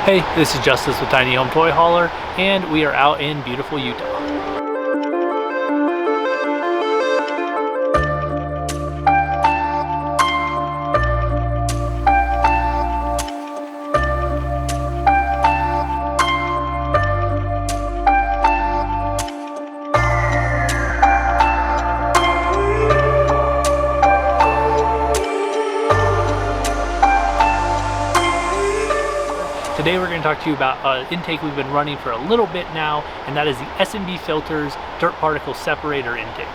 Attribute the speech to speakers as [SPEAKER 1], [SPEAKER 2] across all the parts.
[SPEAKER 1] Hey, this is Justice with Tiny Home Toy Hauler, and we are out in beautiful Utah. Today we're going to talk to you about an intake we've been running for a little bit now, and that is the S&B Filters Dirt Particle Separator intake.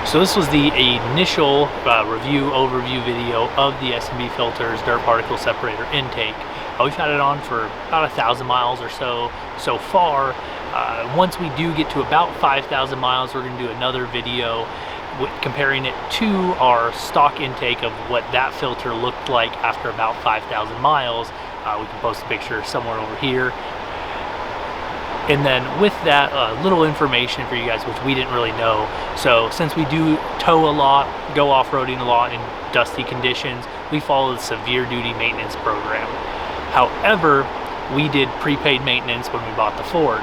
[SPEAKER 1] So this was the initial overview video of the S&B Filters Dirt Particle Separator intake. We've had it on for about 1,000 miles or so far. Once we do get to about 5,000 miles, we're going to do another video comparing it to our stock intake of what that filter looked like after about 5,000 miles. We can post a picture somewhere over here. And then with that, little information for you guys, which we didn't really know. So since we do tow a lot, go off-roading a lot in dusty conditions, we follow the severe duty maintenance program. However, we did prepaid maintenance when we bought the Ford.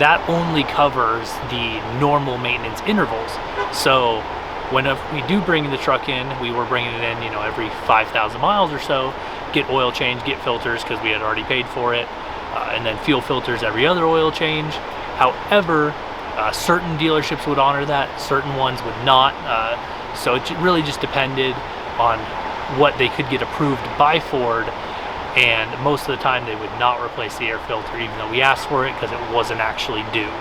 [SPEAKER 1] That only covers the normal maintenance intervals. So whenever we do bring the truck in, we were bringing it in, every 5,000 miles or so, get oil change, get filters, because we had already paid for it. And then fuel filters every other oil change. However, certain dealerships would honor that, certain ones would not. So it really just depended on what they could get approved by Ford, and most of the time they would not replace the air filter even though we asked for it because it wasn't actually due.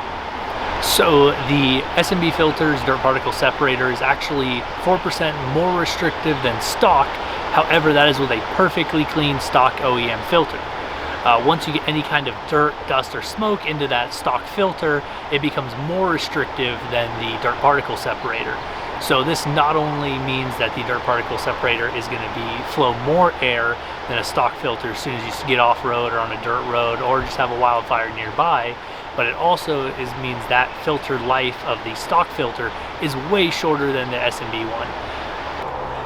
[SPEAKER 1] So the S&B Filters Dirt Particle Separator is actually 4% more restrictive than stock. However, that is with a perfectly clean stock OEM filter. Once you get any kind of dirt, dust, or smoke into that stock filter, it becomes more restrictive than the dirt particle separator. So this not only means that the dirt particle separator is going to flow more air than a stock filter as soon as you get off-road or on a dirt road or just have a wildfire nearby, but it also means that filter life of the stock filter is way shorter than the S&B one.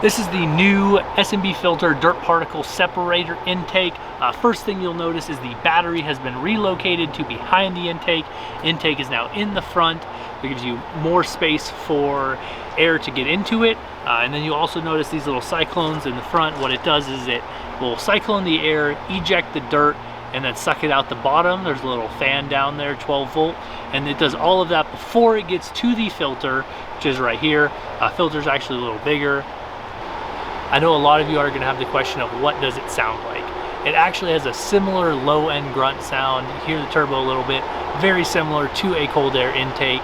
[SPEAKER 1] This is the new S&B Filter Dirt Particle Separator intake. First thing you'll notice is the battery has been relocated to behind the intake. Intake is now in the front. It gives you more space for air to get into it. And then you also notice these little cyclones in the front. What it does is it will cyclone the air, eject the dirt, and then suck it out the bottom. There's a little fan down there, 12 volt, and it does all of that before it gets to the filter, which is right here. Filter's actually a little bigger. I know a lot of you are going to have the question of what does it sound like. It actually has a similar low-end grunt sound. You hear the turbo a little bit, very similar to a cold air intake.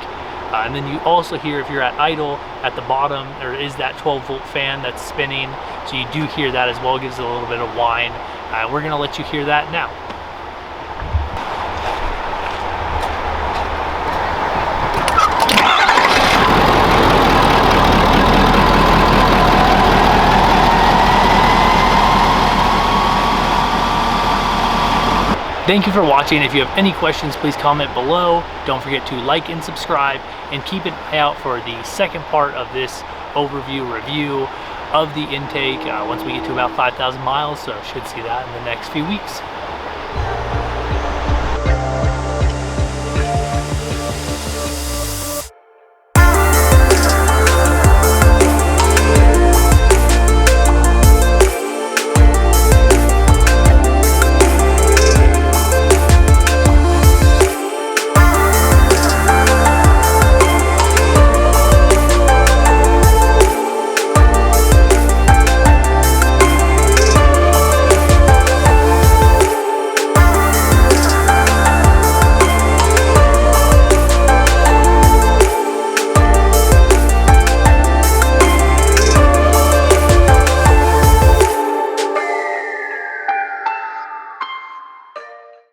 [SPEAKER 1] And then you also hear, if you're at idle, at the bottom there is that 12 volt fan that's spinning, so you do hear that as well. It gives it a little bit of whine. We're going to let you hear that now. Thank you for watching. If you have any questions, please comment below. Don't forget to like and subscribe, and keep an eye out for the second part of this overview review of the intake once we get to about 5,000 miles, so should see that in the next few weeks.